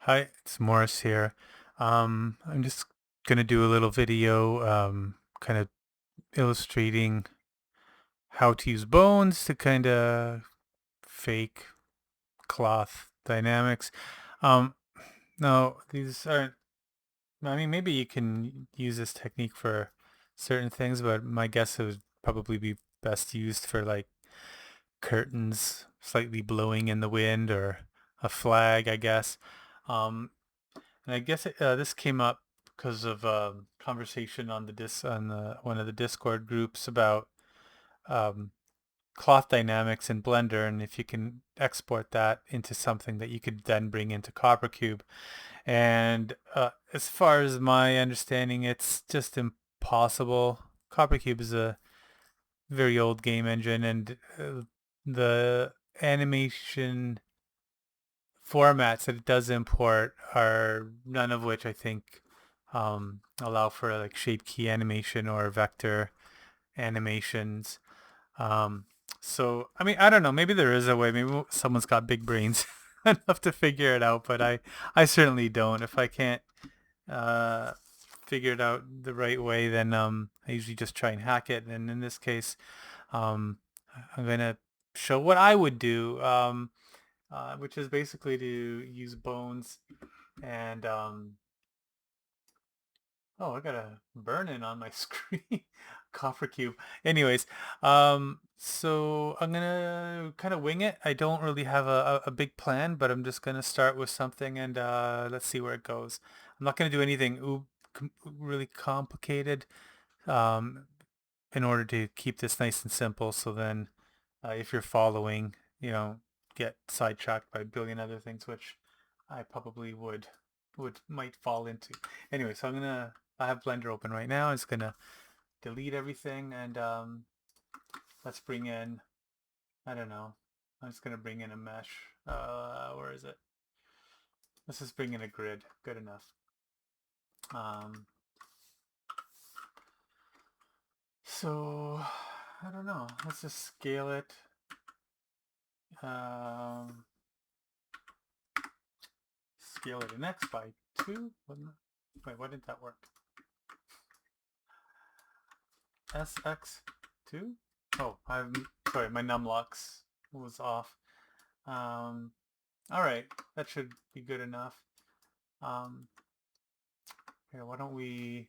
Hi, it's Morris here. I'm just gonna do a little video, kind of illustrating how to use bones to kind of fake cloth dynamics. Um, no, these aren't. I mean, maybe you can use this technique for certain things, but my guess it would probably be best used for like curtains slightly blowing in the wind or a flag, I guess. Um, And I guess this came up because of conversation on one of the Discord groups about um, cloth dynamics in Blender, and if you can export that into something that you could then bring into CopperCube. And as far as my understanding, it's just impossible. CopperCube is a very old game engine, and the animation formats that it does import are none of which I think allow for like shape key animation or vector animations. Um, so, I mean, I don't know. Maybe there is a way. Maybe someone's got big brains enough to figure it out, but I certainly don't. If I can't uh, figure it out the right way, then I usually just try and hack it. And in this case, um, I'm gonna show what I would do. Which is basically to use bones and oh, I got a burn in on my screen. CopperCube. Anyways, so I'm gonna kind of wing it. I don't really have a big plan, but I'm just gonna start with something and let's see where it goes. I'm not gonna do anything really complicated um, in order to keep this nice and simple. So then, if you're following, you know, get sidetracked by a billion other things, which I probably might fall into. Anyway, so I have Blender open right now. I'm just gonna delete everything and let's bring in, I don't know, I'm just gonna bring in a mesh. Where is it? Let's just bring in a grid. Good enough. Um, so I don't know. Let's just scale it. Um, Scale it in X by 2. Wait, why didn't that work? SX2? Oh, I'm sorry, my numlocks was off. Um, all right, that should be good enough. Um, Here, why don't we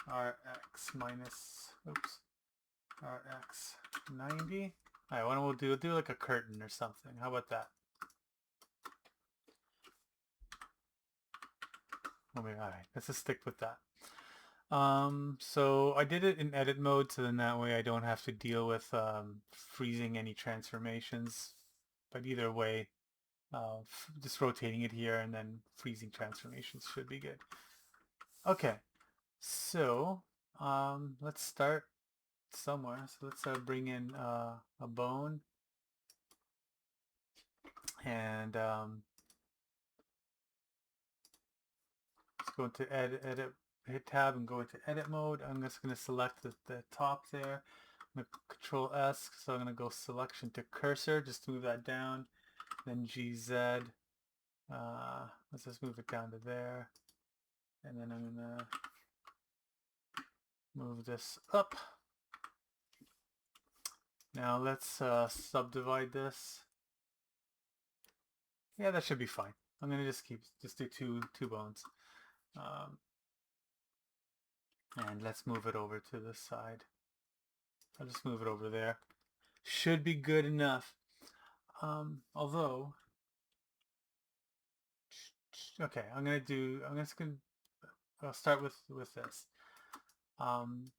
RX minus, oops, RX 90. All right, why don't we do like a curtain or something? How about that? All right, let's just stick with that. So I did it in edit mode, so then that way I don't have to deal with freezing any transformations. But either way, just rotating it here and then freezing transformations should be good. Okay, so let's start somewhere. So let's bring in a bone and let's go into edit, hit tab and go into edit mode. I'm just going to select the top there. I'm going to control S, so I'm going to go selection to cursor, just move that down. Then GZ, let's just move it down to there. And then I'm going to move this up. Now let's subdivide this. Yeah, that should be fine. I'm gonna just do two bones, um, and let's move it over to this side. I'll just move it over there. Should be good enough. Although, okay, I'll start with this. Um,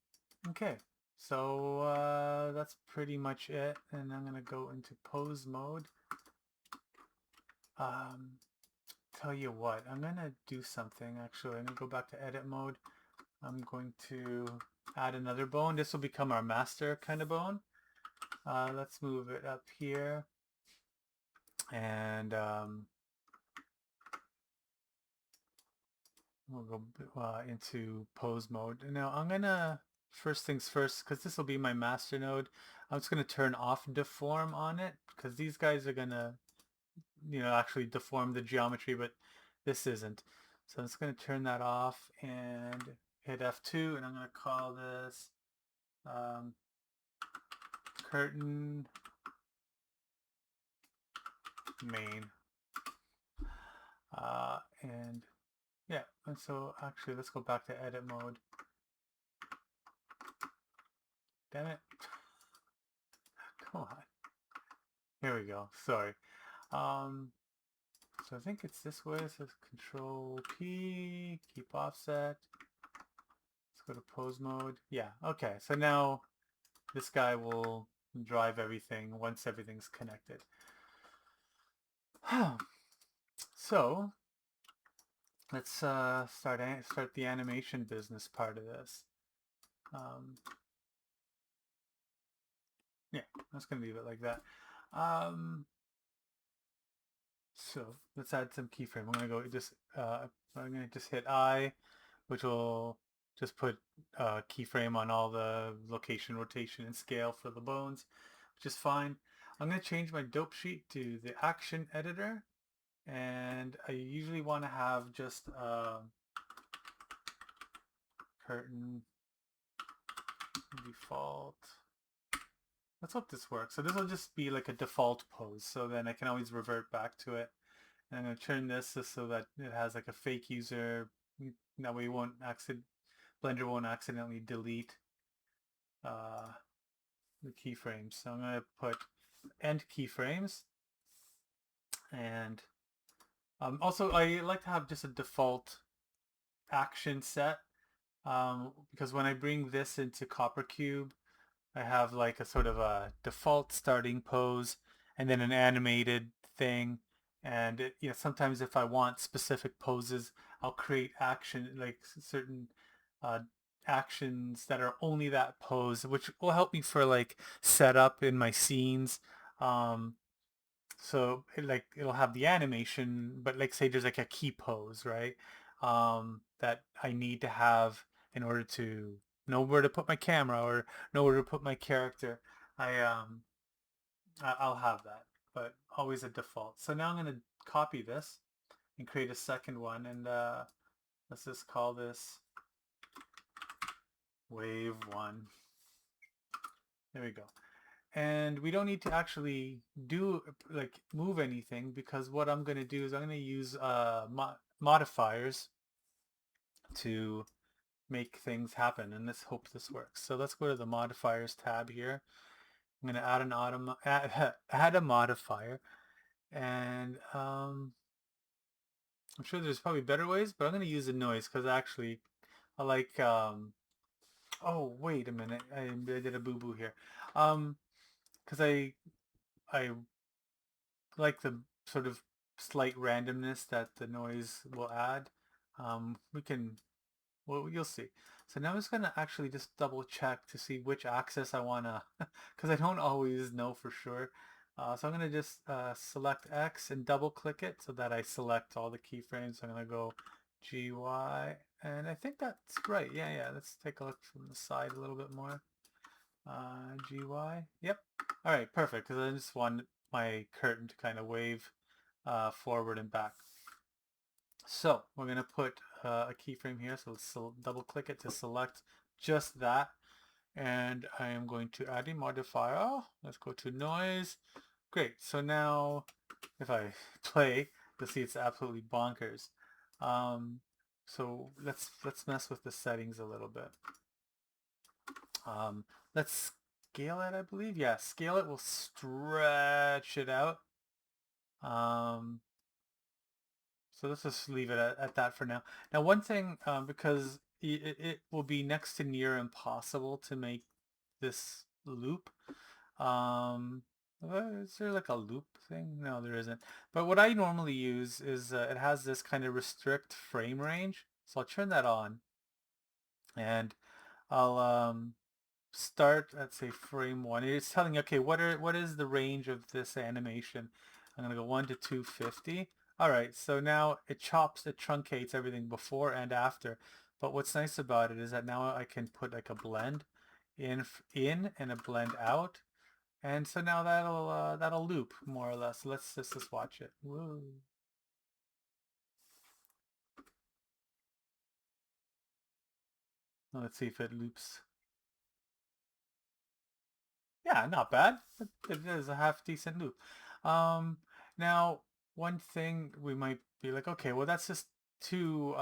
okay, so that's pretty much it, and I'm gonna go into pose mode. Um, Tell you what, I'm gonna do something actually. I'm gonna go back to edit mode. I'm going to add another bone. This will become our master kind of bone. Let's move it up here and we'll go into pose mode. Now I'm gonna, first things first, because this will be my master node, I'm just gonna turn off deform on it because these guys are gonna actually deform the geometry, but this isn't. So I'm just going to turn that off and hit F2, and I'm going to call this curtain main. And yeah, and so actually let's go back to edit mode. Damn it. Come on. Here we go. Sorry. So I think it's this way. It says Control P, keep offset. Let's go to pose mode. Yeah, okay. So now this guy will drive everything once everything's connected. So let's start the animation business part of this. Yeah, that's gonna leave it like that. So let's add some keyframe. I'm gonna just hit I, which will just put keyframe on all the location, rotation, and scale for the bones, which is fine. I'm gonna change my dope sheet to the action editor, and I usually want to have just curtain default. Let's hope this works. So this will just be like a default pose, so then I can always revert back to it. And I'm going to turn this so that it has like a fake user. That way Blender won't accidentally delete the keyframes. So I'm going to put end keyframes. And also I like to have just a default action set, because when I bring this into CopperCube, I have like a sort of a default starting pose and then an animated thing. And sometimes if I want specific poses, I'll create certain uh, actions that are only that pose, which will help me for like setup in my scenes. So it'll have the animation, but like say there's like a key pose, right? That I need to have in order to know where to put my camera or know where to put my character. I'll have that, but always a default. So now I'm going to copy this and create a second one, and let's just call this wave 1. There we go. And we don't need to actually move anything, because what I'm going to do is I'm going to use modifiers to make things happen, and let's hope this works. So let's go to the modifiers tab here. I'm going to add a modifier, and I'm sure there's probably better ways, but I'm going to use a noise because actually I like oh wait a minute, I did a boo-boo here, because I like the sort of slight randomness that the noise will add. Well, you'll see. So now I'm just going to actually just double check to see which axis I want to, because I don't always know for sure. So I'm going to just select X and double click it so that I select all the keyframes. So I'm going to go GY, and I think that's right. Yeah. Let's take a look from the side a little bit more. GY. Yep. All right, perfect, because I just want my curtain to kind of wave forward and back. So we're going to put a keyframe here. So let's double click it to select just that. And I am going to add a modifier. Oh, let's go to noise. Great. So now if I play, you'll see it's absolutely bonkers. So let's mess with the settings a little bit. Let's scale it, I believe. Yeah, scale it. We'll stretch it out. So let's just leave it at that for now. Now, one thing, because it will be next to near impossible to make this loop. Is there like a loop thing? No, there isn't. But what I normally use is it has this kind of restrict frame range. So I'll turn that on, and I'll start at say frame 1. It's telling you, okay, what is the range of this animation? I'm gonna go 1 to 250. All right, so now it truncates everything before and after. But what's nice about it is that now I can put like a blend in and a blend out. And so now that'll loop more or less. Let's just watch it. Whoa. Let's see if it loops. Yeah, not bad. It is a half decent loop. Um, Now, one thing we might be like, okay, well, that's just too,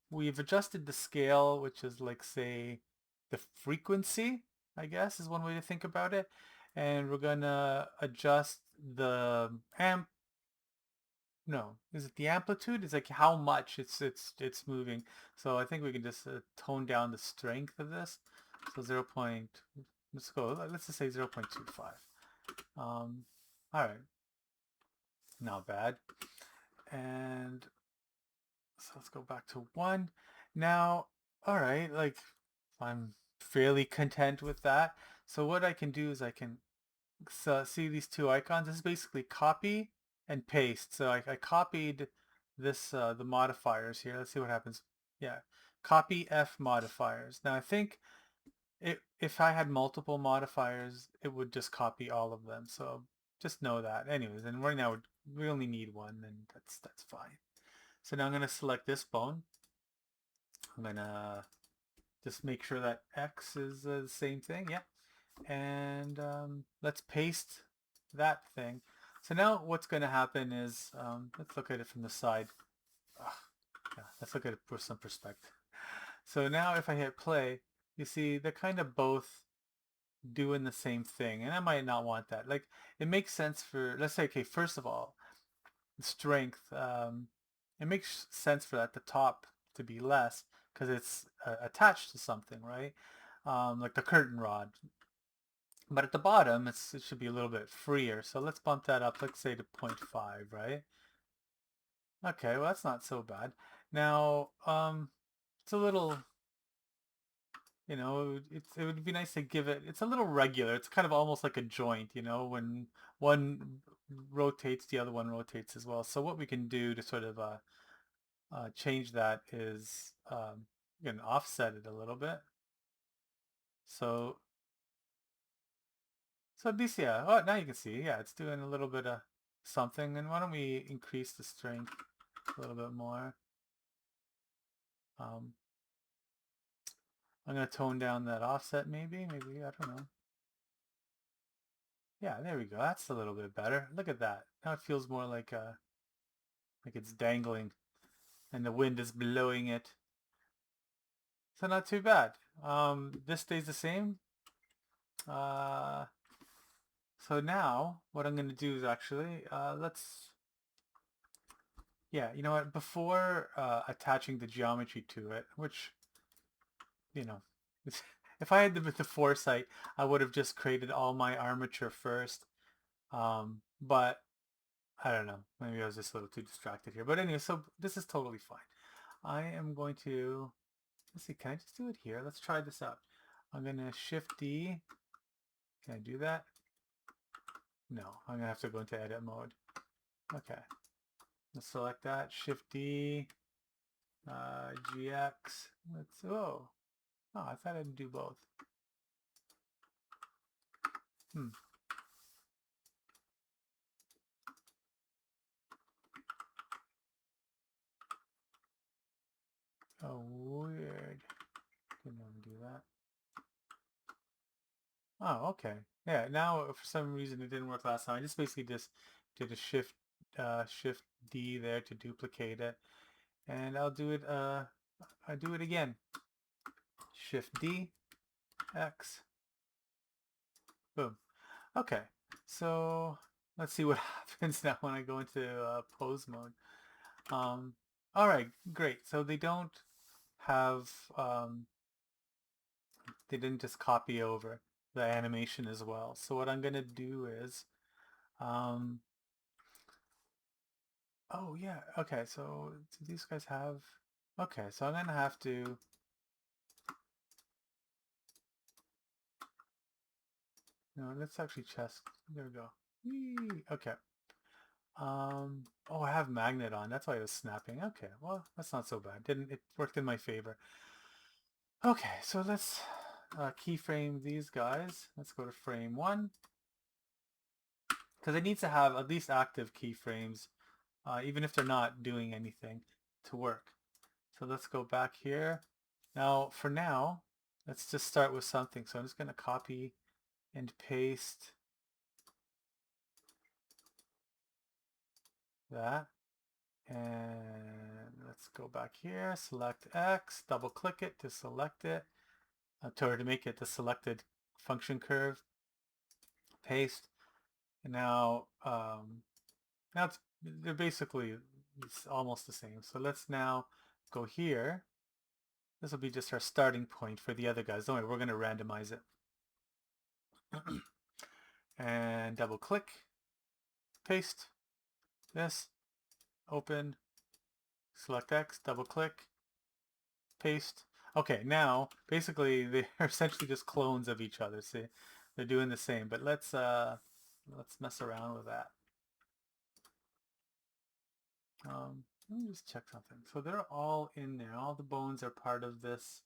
we've adjusted the scale, which is like, say, the frequency, I guess, is one way to think about it. And we're gonna adjust the no, is it the amplitude? It's like how much it's moving. So I think we can just tone down the strength of this. So 0. Let's go. Let's just say 0.25. All right, not bad. And so let's go back to 1. Now, all right, like I'm fairly content with that. So what I can do is I can see these two icons. This is basically copy and paste. So I copied this the modifiers here. Let's see what happens. Yeah, copy F modifiers. Now I think if I had multiple modifiers, it would just copy all of them. So just know that. Anyways, and right now we only need one, and that's fine. So now I'm going to select this bone. I'm going to just make sure that X is the same thing. Yeah. And let's paste that thing. So now what's going to happen is, let's look at it from the side. Ugh, yeah, let's look at it with some perspective. So now if I hit play, you see they're kind of both doing the same thing, and I might not want that. Like, it makes sense for, let's say, okay, first of all, strength, it makes sense for at the top to be less because it's attached to something, right? Like the curtain rod. But at the bottom, it should be a little bit freer. So let's bump that up, let's say to 0.5, right? Okay, well, that's not so bad. Now, it's a little, it would be nice to give it, it's a little regular. It's kind of almost like a joint, when one rotates, the other one rotates as well. So what we can do to sort of change that is you can offset it a little bit. So this, yeah. Oh, now you can see, yeah, it's doing a little bit of something. And why don't we increase the strength a little bit more? Um, I'm going to tone down that offset maybe, I don't know. Yeah, there we go. That's a little bit better. Look at that. Now it feels more like it's dangling and the wind is blowing it. So not too bad. This stays the same. Uh, so now what I'm going to do is actually, yeah, you know what? Before attaching the geometry to it, which, you know, if I had the foresight, I would have just created all my armature first. But I don't know. Maybe I was just a little too distracted here. But anyway, so this is totally fine. I am going to, let's see, can I just do it here? Let's try this out. I'm going to Shift D. Can I do that? No, I'm going to have to go into edit mode. Okay. Let's select that. Shift D. GX. Oh, I thought I'd do both. Hmm. Oh, weird. Didn't want to do that. Oh, okay. Yeah, now for some reason it didn't work last time. I just basically just did a Shift D there to duplicate it. And I'll do it again. Shift D, X, boom. Okay, so let's see what happens now when I go into pose mode. All right, great. So they don't have, they didn't just copy over the animation as well. So what I'm gonna do is, um, oh yeah, okay. So do these guys have? Okay, so I'm gonna have to. No, let's actually test. There we go. Whee! Okay. Oh, I have magnet on. That's why it was snapping. Okay, well, that's not so bad. It worked in my favor. Okay, so let's keyframe these guys. Let's go to frame 1. because it needs to have at least active keyframes, even if they're not doing anything, to work. So let's go back here. Now, for now, let's just start with something. So I'm just going to copy and paste that. And let's go back here, select X, double click it to select it, to make it the selected function curve, paste. And now, they're basically it's almost the same. So let's now go here. This will be just our starting point for the other guys. Don't worry, we're going to randomize it. And double click, paste this, open, select X, double click, paste. Okay, now basically they're essentially just clones of each other. See, they're doing the same. But let's mess around with that. Let me just check something. So they're all in there. All the bones are part of this.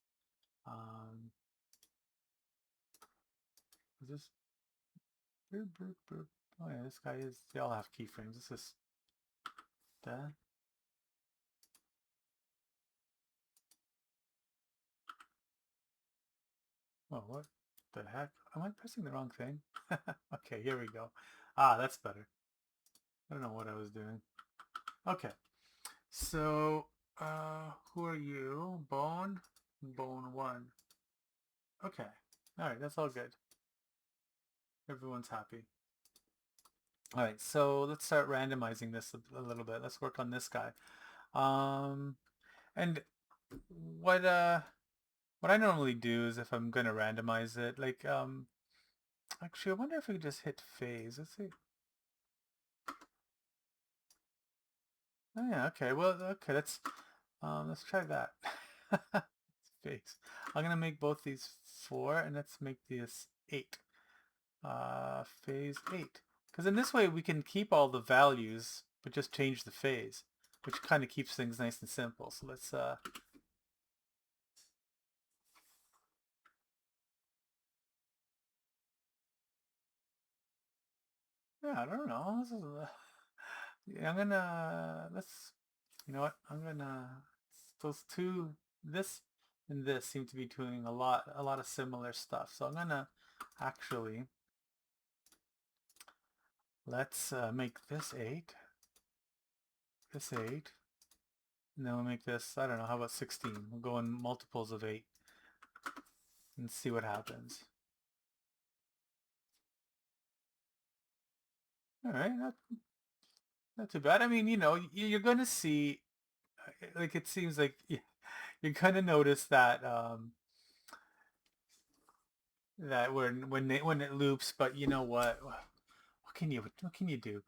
Is this? Boop, boop, boop. Oh yeah, this guy is. They all have keyframes. This is that. Oh, what the heck? Am I pressing the wrong thing? Okay, here we go. Ah, that's better. I don't know what I was doing. Okay, so who are you? Bone 1. Okay, all right, that's all good. Everyone's happy. All right, so let's start randomizing this a little bit. Let's work on this guy. And what I normally do is if I'm gonna randomize it, like actually I wonder if we could just hit phase. Let's see. Oh yeah, okay. Well, okay, let's try that. Phase. I'm gonna make both these 4 and let's make this 8. Phase 8. Because in this way we can keep all the values but just change the phase, which kind of keeps things nice and simple. So let's yeah, I don't know. This is, yeah, I'm gonna you know what? I'm gonna those two, this and this seem to be doing a lot of similar stuff. So I'm gonna actually let's make this 8, this 8, and then we'll make this, I don't know, how about 16? We'll go in multiples of 8 and see what happens. All right, not too bad. I mean, you know, you're gonna see, like it seems like you're gonna notice that that when it loops, but you know what can you do?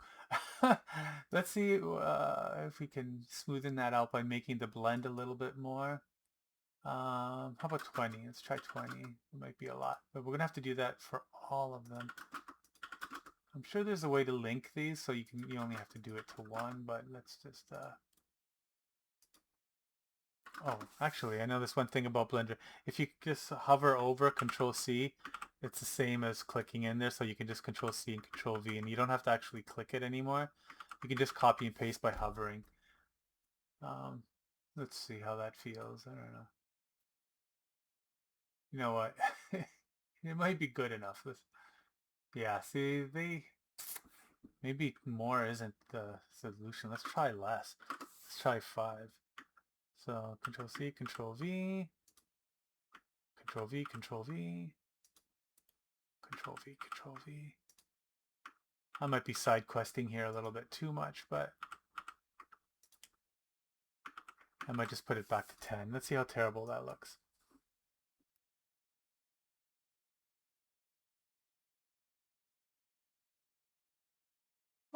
Let's see if we can smoothen that out by making the blend a little bit more. How about 20? Let's try 20. It might be a lot, but we're gonna have to do that for all of them. I'm sure there's a way to link these so you only have to do it to 1, but let's just oh, actually, I know this one thing about Blender. If you just hover over Control C, it's the same as clicking in there, so you can just Control C and Control V, and you don't have to actually click it anymore. You can just copy and paste by hovering. Let's see how that feels. I don't know. You know what? It might be good enough. Yeah, see, maybe more isn't the solution. Let's try less. Let's try 5. So Control C, Control V, Control V, Control V, Control V, Control V. I might be side questing here a little bit too much, but I might just put it back to 10. Let's see how terrible that looks.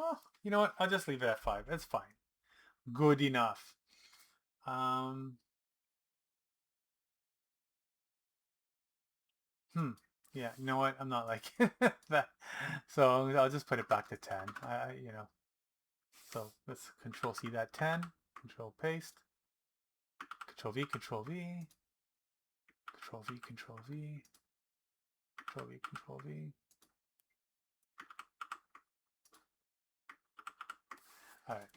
Oh, you know what? I'll just leave it at 5. It's fine. Good enough. Yeah, you know what? I'm not like that. So I'll just put it back to 10. You know. So let's Control C that 10. Control paste. Control V, Control V. Control V, Control V. Control V, Control V. All right,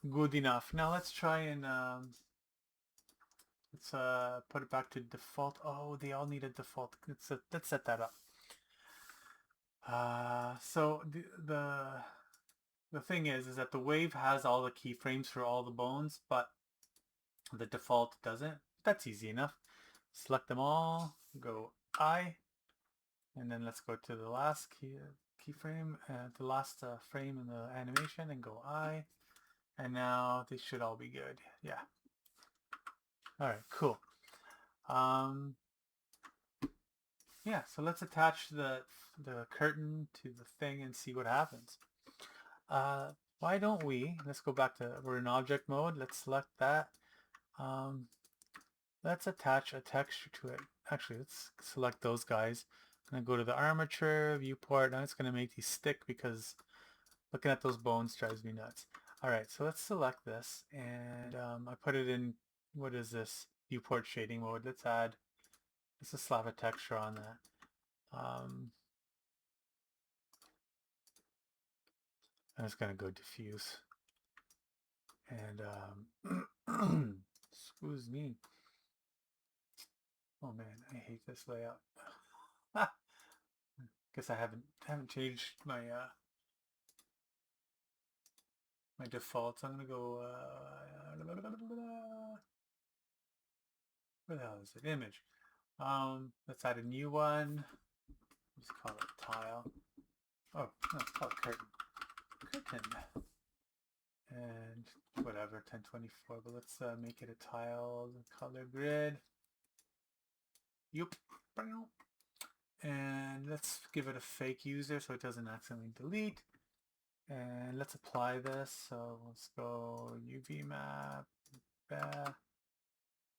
good enough. Now let's try and let's put it back to default. Oh, they all need a default. Let's set that up. So the thing is that the wave has all the keyframes for all the bones, but the default doesn't. That's easy enough. Select them all, go I, and then let's go to the last keyframe, the last frame in the animation, and go I, and now they should all be good. Yeah. All right, cool. Yeah, so let's attach the curtain to the thing and see what happens. Why don't let's go back to, we're in object mode. Let's select that. Let's attach a texture to it. Actually, let's select those guys. I'm going to go to the armature, viewport. Now it's going to make these stick because looking at those bones drives me nuts. All right, so let's select this. And I put it in, what is this? Viewport shading mode. Let's just slap a texture on that. I'm just going to go diffuse. And, excuse me. Oh man, I hate this layout. Guess I haven't changed my my defaults. I'm gonna go where the hell is it? Image. Let's add a new one. Let's call it tile. Oh, no, let's call it curtain. Curtain. And whatever, 1024. But let's make it a tile color grid. Yup. And let's give it a fake user so it doesn't accidentally delete. And let's apply this. So let's go UV map,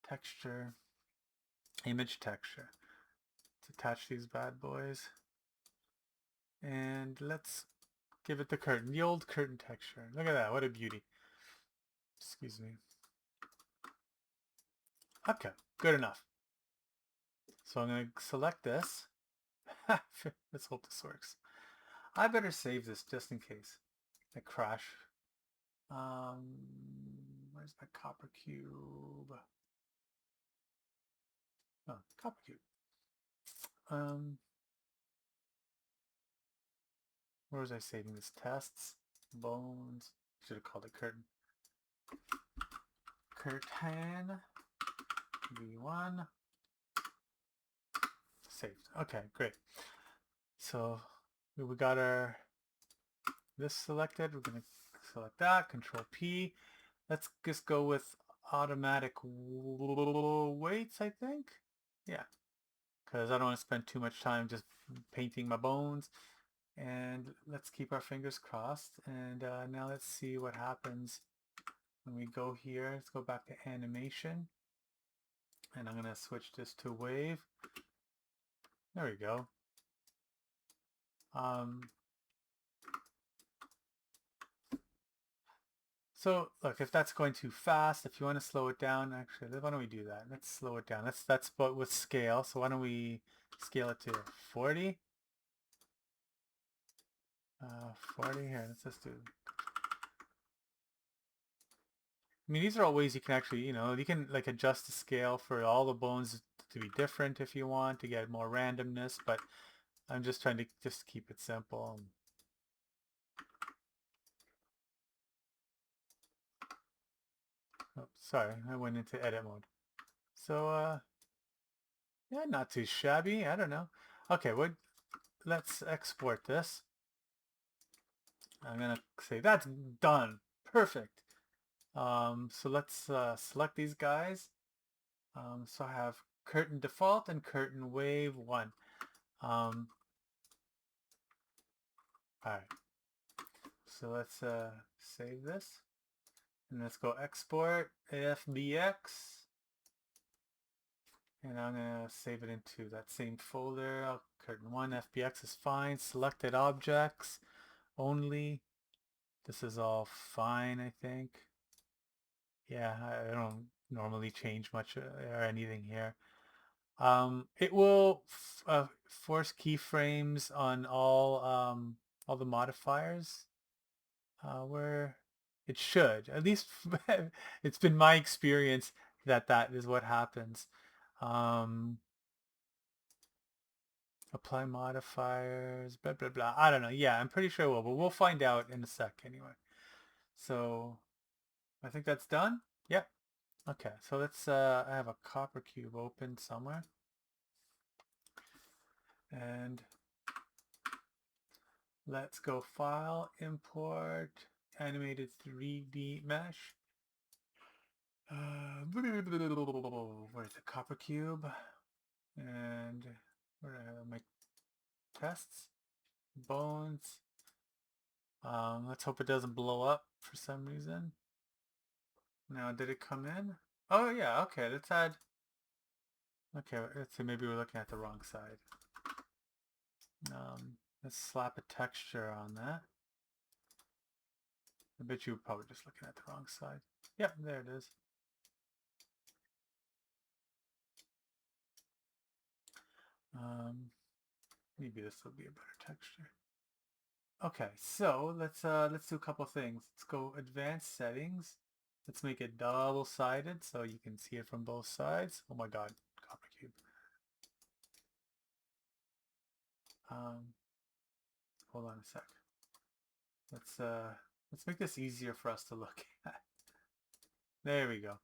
texture, image texture. Let's attach these bad boys. And let's give it the curtain, the old curtain texture. Look at that, what a beauty. Excuse me. Okay, good enough. So I'm going to select this. Let's hope this works. I better save this just in case I crash. Where's my CopperCube? Oh, CopperCube. Where was I saving this? Tests, bones. Should have called it curtain. Curtain V1. Saved. Okay, great. So we got this selected. We're going to select that. Control P. Let's just go with automatic weights, I think. Yeah, because I don't want to spend too much time just painting my bones. And let's keep our fingers crossed. And now let's see what happens when we go here. Let's go back to animation. And I'm going to switch this to wave. There we go. So look, if that's going too fast, if you want to slow it down, actually, why don't we do that? Let's slow it down. That's but with scale. So why don't we scale it to 40? 40 here. Let's just do. I mean, these are all ways you can actually, you can like adjust the scale for all the bones to be different if you want to get more randomness. But I'm just trying to just keep it simple. Oh, sorry, I went into edit mode. So, yeah, not too shabby. I don't know. Okay, let's export this. I'm going to say that's done. Perfect. So let's select these guys. So I have curtain default and curtain wave 1. All right. So let's save this. And let's go export FBX. And I'm going to save it into that same folder. Curtain 1 FBX is fine. Selected objects only. This is all fine, I think. Yeah, I don't normally change much or anything here. It will force keyframes on all the modifiers. It should. At least it's been my experience that that is what happens. Um, apply modifiers, blah, blah, blah. I don't know. Yeah, I'm pretty sure it will, but we'll find out in a sec anyway. So I think that's done. Yep. Okay, so let's, I have a CopperCube open somewhere. And let's go File, Import, Animated 3D Mesh. Where's the CopperCube? And where do I have my tests? Bones. Let's hope it doesn't blow up for some reason. Now, did it come in? Oh yeah, okay, let's add... Okay, let's see, maybe we're looking at the wrong side. Let's slap a texture on that. I bet you were probably just looking at the wrong side. Yep, there it is. Maybe this will be a better texture. Okay, so let's do a couple things. Let's go advanced settings. Let's make it double-sided so you can see it from both sides. Oh my god, CopperCube. Hold on a sec. Let's make this easier for us to look at. There we go.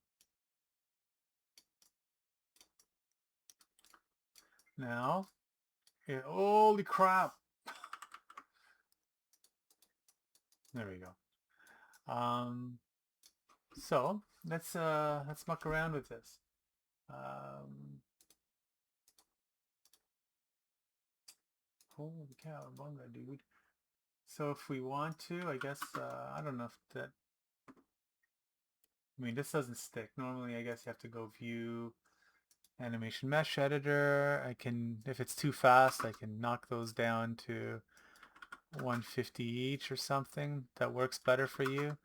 Now, yeah, holy crap! There we go. So let's muck around with this. Holy cow, bunga, dude. So if we want to, I guess, I don't know if that, I mean, this doesn't stick. Normally, I guess you have to go view animation mesh editor. I can, if it's too fast, I can knock those down to 150 each or something. That works better for you.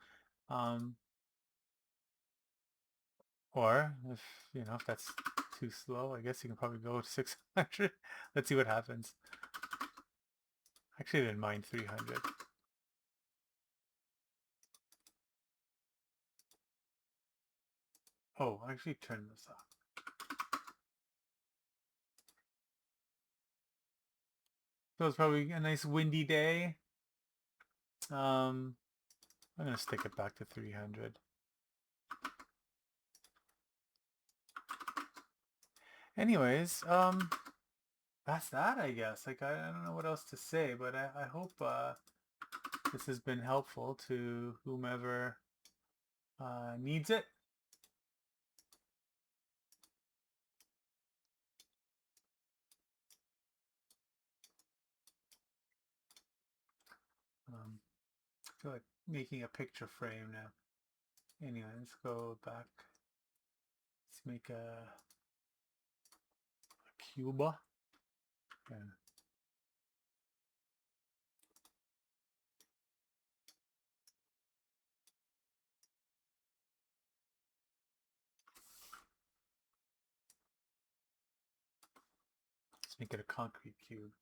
Or if, you know, if that's too slow, I guess you can probably go to 600. Let's see what happens. Actually, I didn't mind 300. Oh, I actually turn this off. So it's probably a nice windy day. I'm gonna stick it back to 300. Anyways, that's that, I guess. Like, I don't know what else to say, but I hope this has been helpful to whomever needs it. I feel like making a picture frame now. Anyway, let's go back. Let's make a Cuba. Yeah. Let's make it a concrete cube.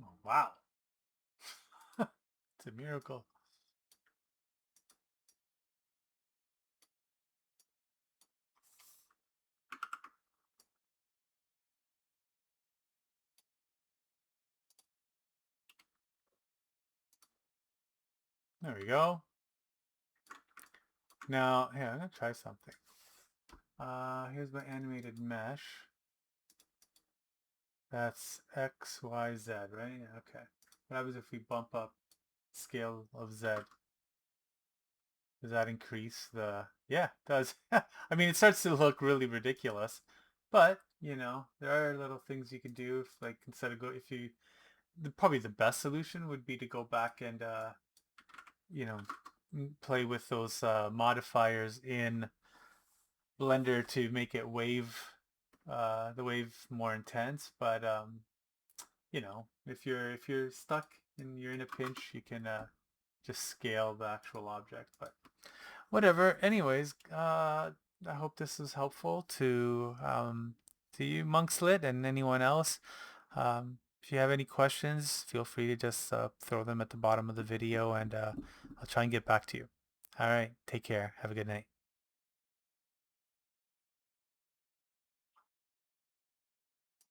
Oh, wow. It's a miracle. There we go. Now, here, I'm going to try something. Here's my animated mesh. That's X, Y, Z, right? Okay. What happens if we bump up scale of Z? Does that increase the... Yeah, it does. I mean, it starts to look really ridiculous. But, you know, there are little things you can do if, like, instead of if you probably the best solution would be to go back and you know, play with those modifiers in Blender to make it the wave more intense. But you know, if you're stuck and you're in a pinch, you can just scale the actual object. But whatever. Anyways, I hope this was helpful to you, Monkslit, and anyone else. If you have any questions, feel free to just throw them at the bottom of the video, and I'll try and get back to you. All right, take care. Have a good night.